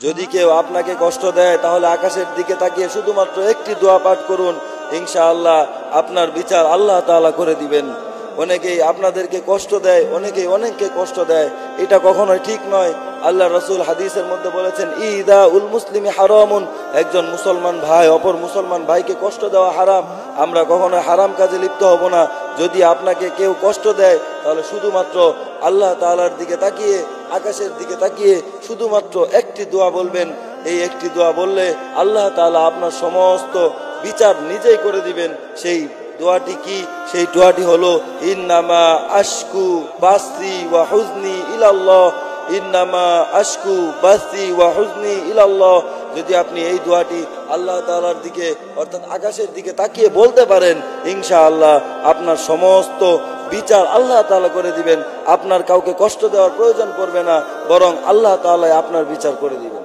যদি কেউ আপনাকে কষ্ট দেয় তাহলে আকাশের দিকে তাকিয়ে শুধুমাত্র একটি দোয়া পাঠ করুন, ইনশাআল্লাহ আপনার বিচার আল্লাহ তাআলা করে দিবেন। অনেকেই আপনাদেরকে কষ্ট দেয়, অনেকেই অনেককে কষ্ট দেয়, এটা কখনোই ঠিক নয়। আল্লাহ রাসূল হাদিসের মধ্যে বলেছেন, ইদা উল মুসলিমি হারামুন, একজন মুসলমান ভাই অপর মুসলমান ভাইকে কষ্ট দেওয়া হারাম। আমরা কখনোই হারাম কাজে লিপ্ত হব না। যদি আপনাকে কেউ কষ্ট দেয় তাহলে শুধুমাত্র আল্লাহ তাআলার দিকে তাকিয়ে, আকাশের দিকে তাকিয়ে শুধুমাত্র একটি দোয়া বলবেন। এই একটি দোয়া বললে আল্লাহ তাআলা আপনার সমস্ত বিচার নিজেই করে দিবেন। সেই দোয়াটি কি? সেই দোয়াটি হলো ইন্নামা আশকু বাসি ওয়া হুজনি ইলাল্লাহ, ইন্নামা আশকু বাসি ওয়া হুজনি ইলাল্লাহ। যদি আপনি এই দোয়াটি আল্লাহ তাআলার দিকে অর্থাৎ আকাশের দিকে তাকিয়ে বলতে পারেন, ইনশাআল্লাহ আপনার সমস্ত বিচার আল্লাহ তাআলা করে দিবেন। আপনার কাউকে কষ্ট দেওয়ার প্রয়োজন পড়বে না, বরং আল্লাহ তাআলা আপনার বিচার করে দিবেন।